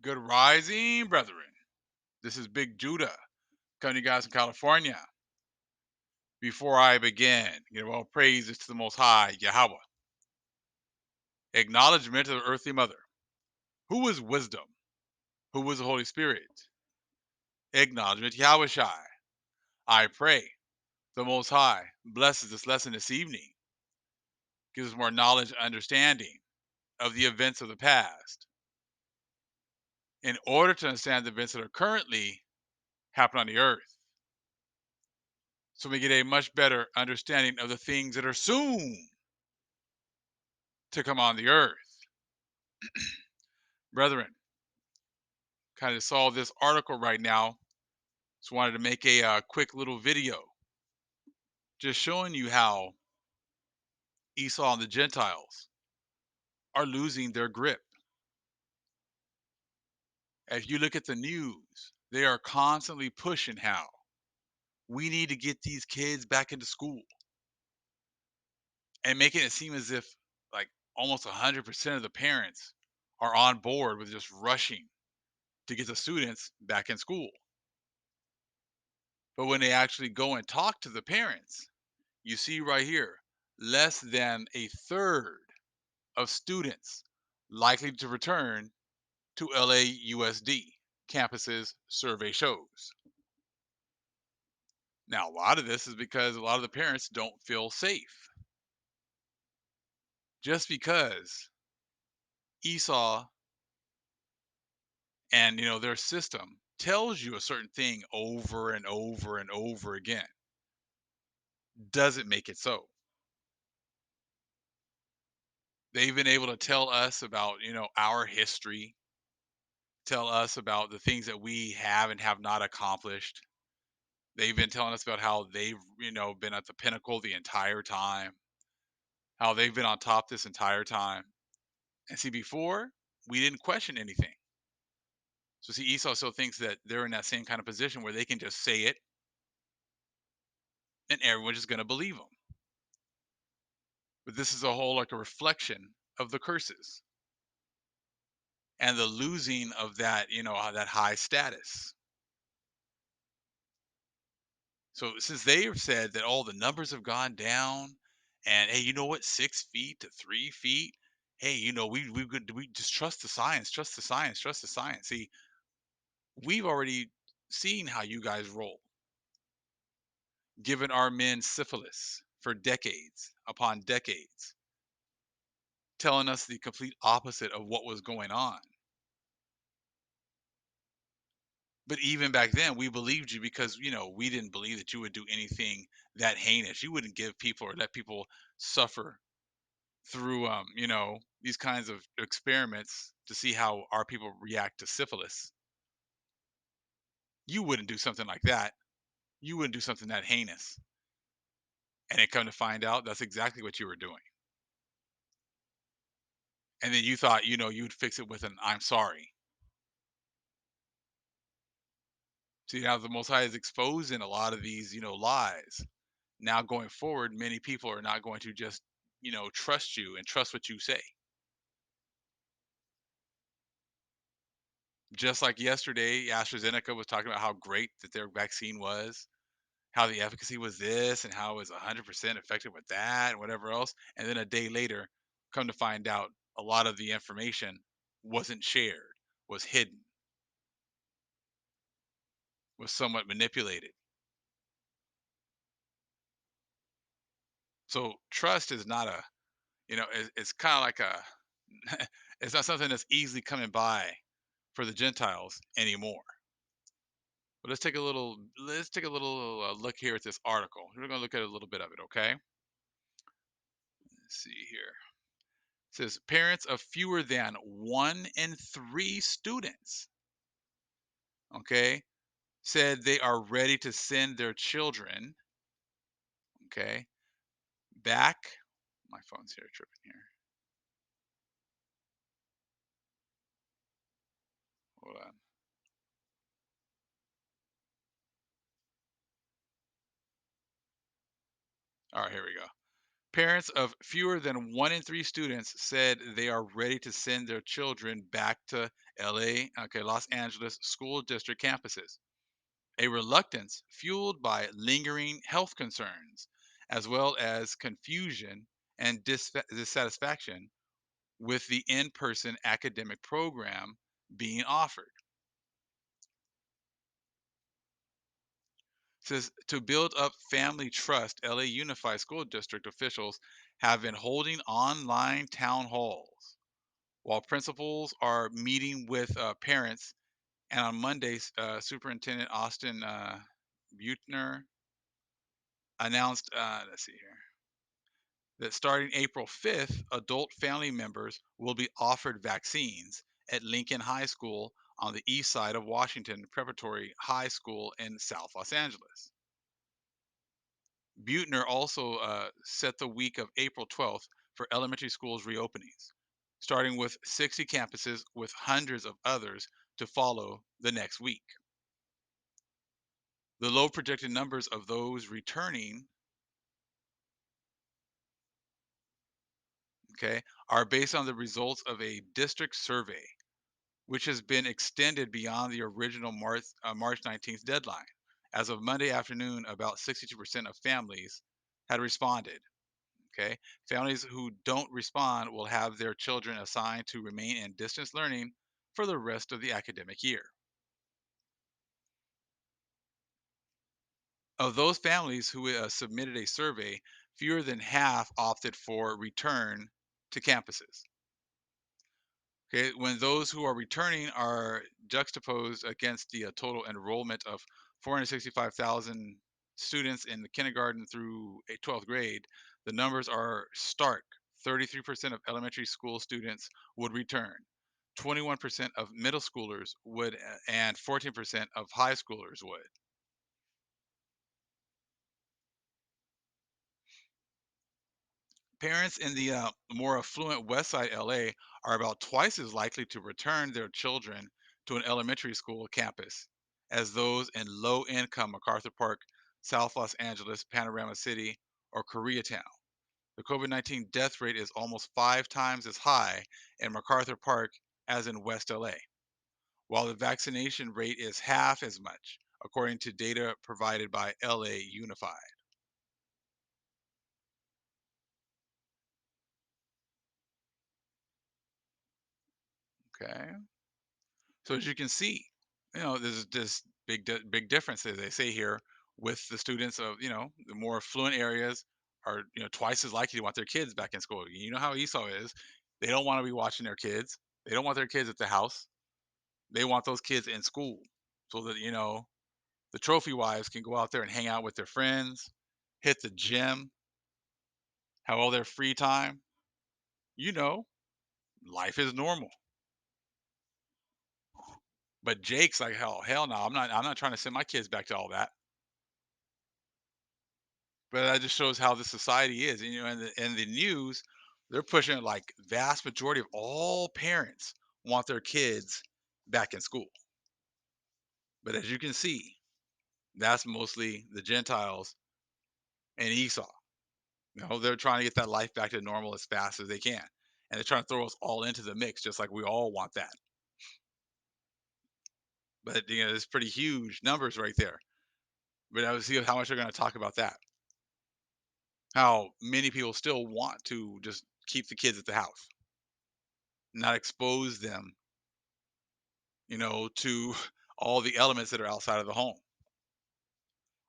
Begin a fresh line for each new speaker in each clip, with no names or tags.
Good rising, brethren. This is Big Judah coming to you guys from California. Before I begin, give all praises to the Most High, Yahweh. Acknowledgement of the earthly mother. Who is wisdom? Who is the Holy Spirit? Acknowledgement, Yahweh Shai. I pray the Most High blesses this lesson this evening, gives us more knowledge and understanding of the events of the past, in order to understand the events that are currently happening on the earth, so we get a much better understanding of the things that are soon to come on the earth. Brethren, kind of saw this article right now, so wanted to make a quick little video just showing you how Esau and the Gentiles are losing their grip. If you look at the news, they are constantly pushing how we need to get these kids back into school and making it seem as if like almost 100% of the parents are on board with just rushing to get the students back in school. But when they actually go and talk to the parents, you see right here, less than a third of students likely to return to LAUSD campuses, survey shows. Now, a lot of this is because a lot of the parents don't feel safe. Just because Esau and their system tells you a certain thing over and over and over again doesn't make it so. They've been able to tell us about, our history, tell us about the things that we have and have not accomplished. They've been telling us about how they've, been at the pinnacle the entire time, how they've been on top this entire time. And see, before we didn't question anything. So see, Esau still thinks that they're in that same kind of position where they can just say it and everyone's just going to believe them. But this is a whole like a reflection of the curses and the losing of that, that high status. So since they have said that all the numbers have gone down, and hey, you know what, 6 feet to 3 feet. Hey, we just trust the science, trust the science, trust the science. See, we've already seen how you guys roll, given our men syphilis for decades upon decades, telling us the complete opposite of what was going on. But even back then, we believed you because we didn't believe that you would do anything that heinous. You wouldn't give people or let people suffer through these kinds of experiments to see how our people react to syphilis. You wouldn't do something like that. You wouldn't do something that heinous. And it come to find out that's exactly what you were doing. And then you thought, you'd fix it with an I'm sorry. See, now the Most High is exposing a lot of these, lies. Now going forward, many people are not going to just, trust you and trust what you say. Just like yesterday, AstraZeneca was talking about how great that their vaccine was, how the efficacy was this, and how it was 100% effective with that, and whatever else. And then a day later, come to find out a lot of the information wasn't shared, was hidden, was somewhat manipulated. So trust is not a, it's kind of like a, it's not something that's easily coming by for the Gentiles anymore. But let's take a little look here at this article. We're going to look at a little bit of it, okay? Let's see here. It says parents of fewer than 1 in 3 students, okay, said they are ready to send their children, okay, back. My phone's here tripping here. Hold on. All right, here we go. Parents of fewer than 1 in 3 students said they are ready to send their children back to LA, okay, Los Angeles school district campuses. A reluctance fueled by lingering health concerns, as well as confusion and dissatisfaction with the in person academic program being offered. Says to build up family trust, LA Unified School District officials have been holding online town halls while principals are meeting with parents. And on Mondays, Superintendent Austin Buechner announced, let's see here, that starting April 5th, adult family members will be offered vaccines at Lincoln High School on the east side of Washington Preparatory High School in South Los Angeles. Buechner also set the week of April 12th for elementary schools reopenings, starting with 60 campuses with hundreds of others to follow the next week. The low projected numbers of those returning, okay, are based on the results of a district survey, which has been extended beyond the original March 19th deadline. As of Monday afternoon, about 62% of families had responded. Okay. Families who don't respond will have their children assigned to remain in distance learning for the rest of the academic year. Of those families who submitted a survey, fewer than half opted for return to campuses. Okay, when those who are returning are juxtaposed against the total enrollment of 465,000 students in the kindergarten through a 12th grade, the numbers are stark. 33% of elementary school students would return. 21% of middle schoolers would, and 14% of high schoolers would. Parents in the more affluent West Side LA are about twice as likely to return their children to an elementary school campus as those in low income MacArthur Park, South Los Angeles, Panorama City, or Koreatown. The COVID 19 death rate is almost 5 times as high in MacArthur Park as in West LA, while the vaccination rate is half as much, according to data provided by LA Unified. Okay. So as you can see, there's this big difference, as they say here, with the students of the more affluent areas are twice as likely to want their kids back in school. You know how Esau is; they don't want to be watching their kids. They don't want their kids at the house. They want those kids in school, so that the trophy wives can go out there and hang out with their friends, hit the gym, have all their free time. You know, life is normal. But Jake's like, hell no, I'm not trying to send my kids back to all that. But that just shows how the society is. And and the news, they're pushing it like vast majority of all parents want their kids back in school. But as you can see, that's mostly the Gentiles and Esau. They're trying to get that life back to normal as fast as they can. And they're trying to throw us all into the mix, just like we all want that. But there's pretty huge numbers right there. But I would see how much they're going to talk about that. How many people still want to just keep the kids at the house, not expose them to all the elements that are outside of the home.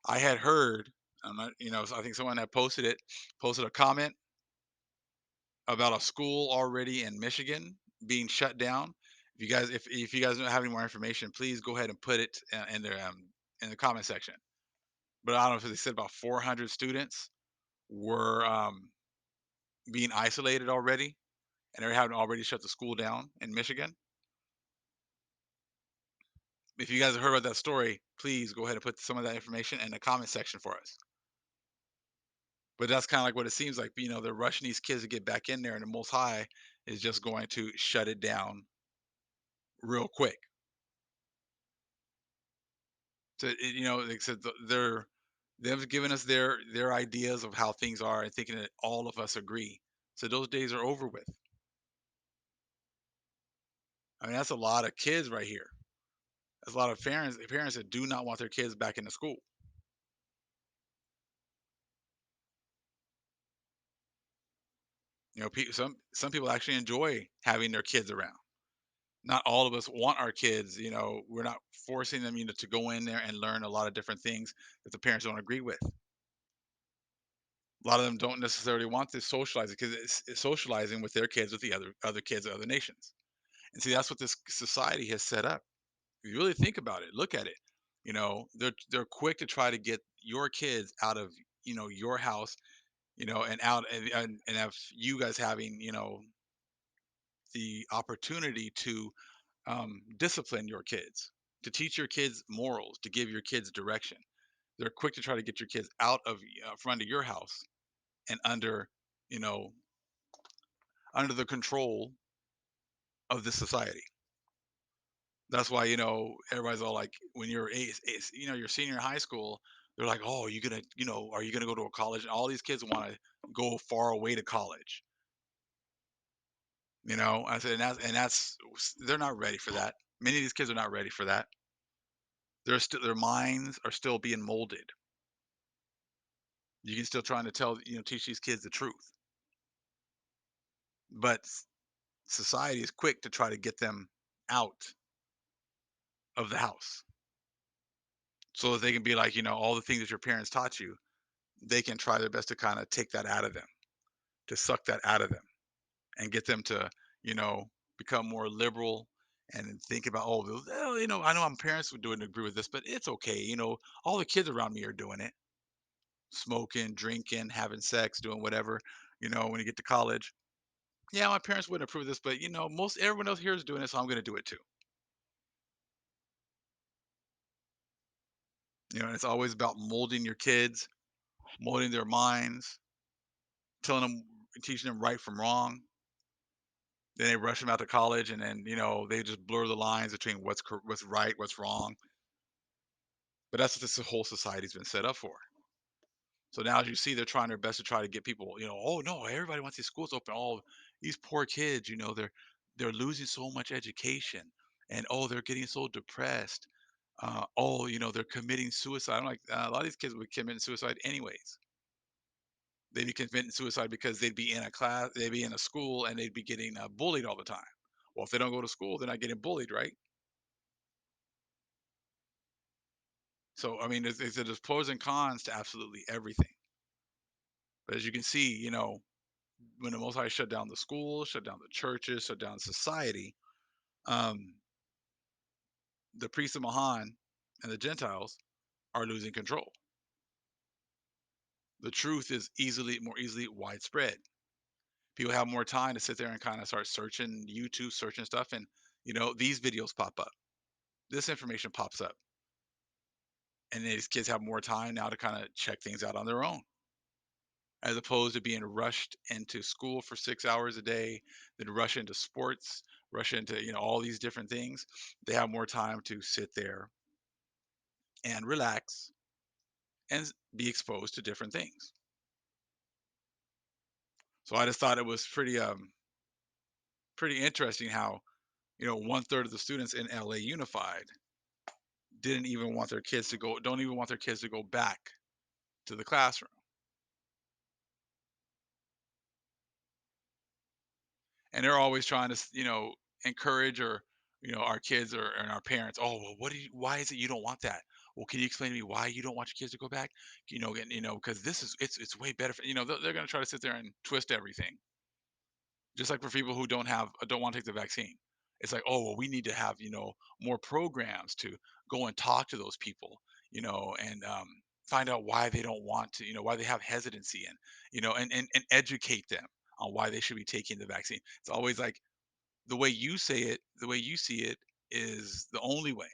I had heard, I'm not, so I think someone had posted a comment about a school already in Michigan being shut down. If you guys don't have any more information, please go ahead and put it in the comment section. But I don't know if they said about 400 students were being isolated already, and they're having already shut the school down in Michigan. If you guys have heard about that story, please go ahead and put some of that information in the comment section for us. But that's kinda like what it seems like, they're rushing these kids to get back in there, and the Most High is just going to shut it down real quick. So, like I said, they're Them giving us their ideas of how things are and thinking that all of us agree. So those days are over with. I mean, that's a lot of kids right here. There's a lot of parents that do not want their kids back into school. Some people actually enjoy having their kids around. Not all of us want our kids, we're not forcing them, to go in there and learn a lot of different things that the parents don't agree with. A lot of them don't necessarily want this socializing because it's socializing with their kids with the other kids of other nations. And see, that's what this society has set up. If you really think about it, look at it. They're quick to try to get your kids out of your house, and out and have you guys having the opportunity to discipline your kids, to teach your kids morals, to give your kids direction. They're quick to try to get your kids out of from under your house and you know, under the control of this society. That's why everybody's all like, when you're you're senior in high school, they're like, oh, you gonna are you gonna go to a college? And all these kids want to go far away to college. I said, and that's they're not ready for that. Many of these kids are not ready for that. Their minds are still being molded. You can still trying to teach these kids the truth, but society is quick to try to get them out of the house so that they can be like, all the things that your parents taught you, they can try their best to kind of take that out of them, to suck that out of them and get them to, you know, become more liberal and think about, oh, well, I know my parents would do it and agree with this, but it's okay. All the kids around me are doing it, smoking, drinking, having sex, doing whatever, when you get to college. Yeah, my parents wouldn't approve of this, but most everyone else here is doing it, so I'm going to do it too. And it's always about molding your kids, molding their minds, telling them, teaching them right from wrong. Then they rush them out to college, and then they just blur the lines between what's right, what's wrong. But that's what this whole society's been set up for. So now, as you see, they're trying their best to try to get people, oh no, everybody wants these schools open. Oh, these poor kids, they're losing so much education, and oh, they're getting so depressed. Oh, they're committing suicide. I'm like, a lot of these kids would commit suicide anyways. They'd be committing suicide because they'd be in a class, they'd be in a school, and they'd be getting bullied all the time. Well, if they don't go to school, they're not getting bullied, right? So, I mean, there's pros and cons to absolutely everything. But as you can see, when the Most High shut down the schools, shut down the churches, shut down society, um, the priests of Mahan and the Gentiles are losing control. The truth is more easily widespread. People have more time to sit there and kind of start searching YouTube, searching stuff, and these videos pop up. This information pops up, and these kids have more time now to kind of check things out on their own, as opposed to being rushed into school for 6 hours a day, then rush into sports, rush into all these different things. They have more time to sit there and relax and be exposed to different things. So I just thought it was pretty interesting how one third of the students in LA Unified didn't even want their kids to go don't even want their kids to go back to the classroom. And they're always trying to encourage or our kids and our parents. Oh, well, why is it you don't want that? Well, can you explain to me why you don't want your kids to go back? And because it's way better for they're going to try to sit there and twist everything. Just like for people who don't want to take the vaccine. It's like, oh, well, we need to have more programs to go and talk to those people, and find out why they don't want to, why they have hesitancy, and and educate them on why they should be taking the vaccine. It's always like, the way you say it, the way you see it is the only way.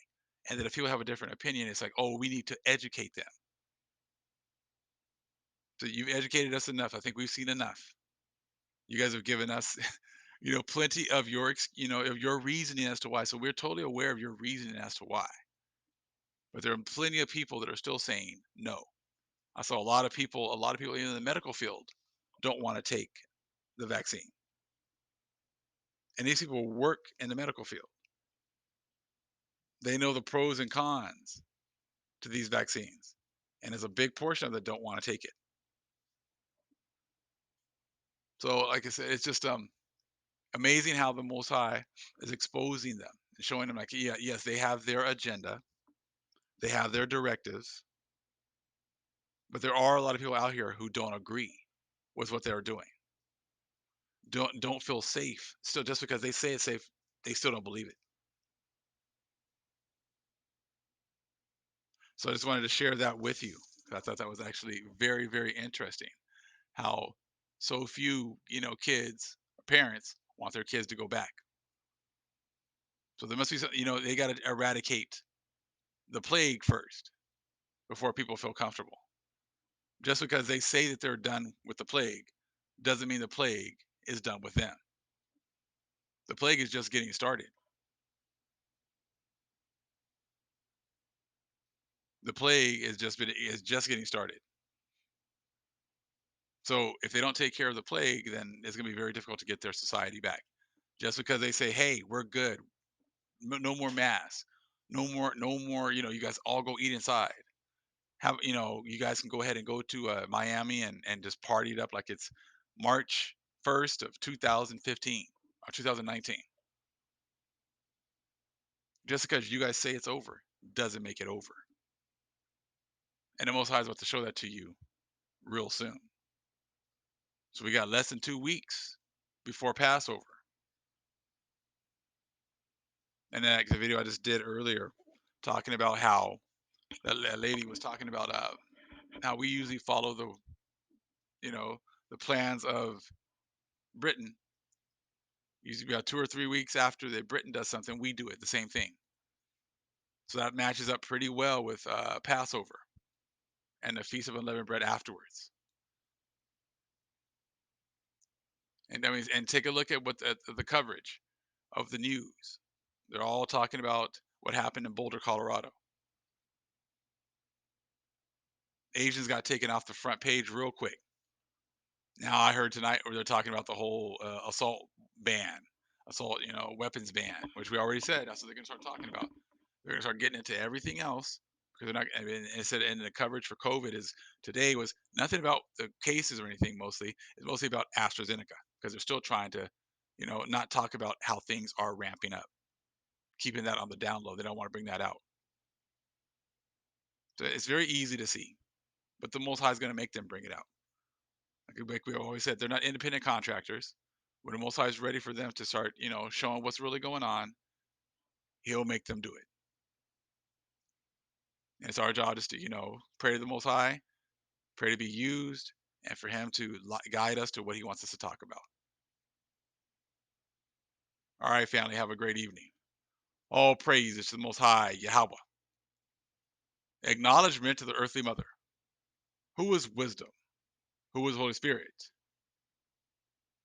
And that if people have a different opinion, it's like, oh, we need to educate them. So you've educated us enough. I think we've seen enough. You guys have given us, plenty of of your reasoning as to why. So we're totally aware of your reasoning as to why. But there are plenty of people that are still saying no. I saw a lot of people in the medical field don't want to take the vaccine. And these people work in the medical field. They know the pros and cons to these vaccines. And there's a big portion of them that don't want to take it. So, like I said, it's just amazing how the Most High is exposing them and showing them, like, yeah, yes, they have their agenda, they have their directives, but there are a lot of people out here who don't agree with what they're doing. Don't feel safe. So just because they say it's safe, they still don't believe it. So I just wanted to share that with you. I thought that was actually very, very interesting. How so few, kids, parents want their kids to go back. So there must be some, they got to eradicate the plague first before people feel comfortable. Just because they say that they're done with the plague doesn't mean the plague is done with them. The plague is just getting started. The plague is just getting started. So if they don't take care of the plague, then it's going to be very difficult to get their society back. Just because they say, "Hey, we're good. No more masks. No more, you guys all go eat inside. You guys can go ahead and go to Miami and just party it up like it's March 1st of 2015 or 2019. Just because you guys say it's over doesn't make it over. And the Most High is about to show that to you real soon. So we got less than 2 weeks before Passover. And then, like, the video I just did earlier, talking about how that lady was talking about how we usually follow you know, the plans of Britain. Usually about 2 or 3 weeks after that Britain does something, we do it the same thing. So that matches up pretty well with Passover and the Feast of Unleavened Bread afterwards. And that means, and take a look at what the coverage of the news. They're all talking about what happened in Boulder, Colorado. Asians got taken off the front page real quick. Now I heard tonight where they're talking about the whole assault ban, assault, weapons ban, which we already said. That's what they're going to start talking about. They're going to start getting into everything else because they're not. I mean, it said, and the coverage for COVID is today was nothing about the cases or anything. Mostly, it's mostly about AstraZeneca because they're still trying to, not talk about how things are ramping up, keeping that on the down low. They don't want to bring that out. So it's very easy to see, but the Most High is going to make them bring it out. Like we always said, they're not independent contractors. When the Most High is ready for them to start, showing what's really going on, He'll make them do it. And it's our job just to, pray to the Most High, pray to be used, and for Him to guide us to what He wants us to talk about. All right, family, have a great evening. All praise is to the Most High, Yahweh. Acknowledgement to the earthly mother. Who is wisdom? Who is Holy Spirit?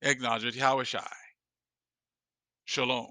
Acknowledgement to Yahweh Shai. Shalom.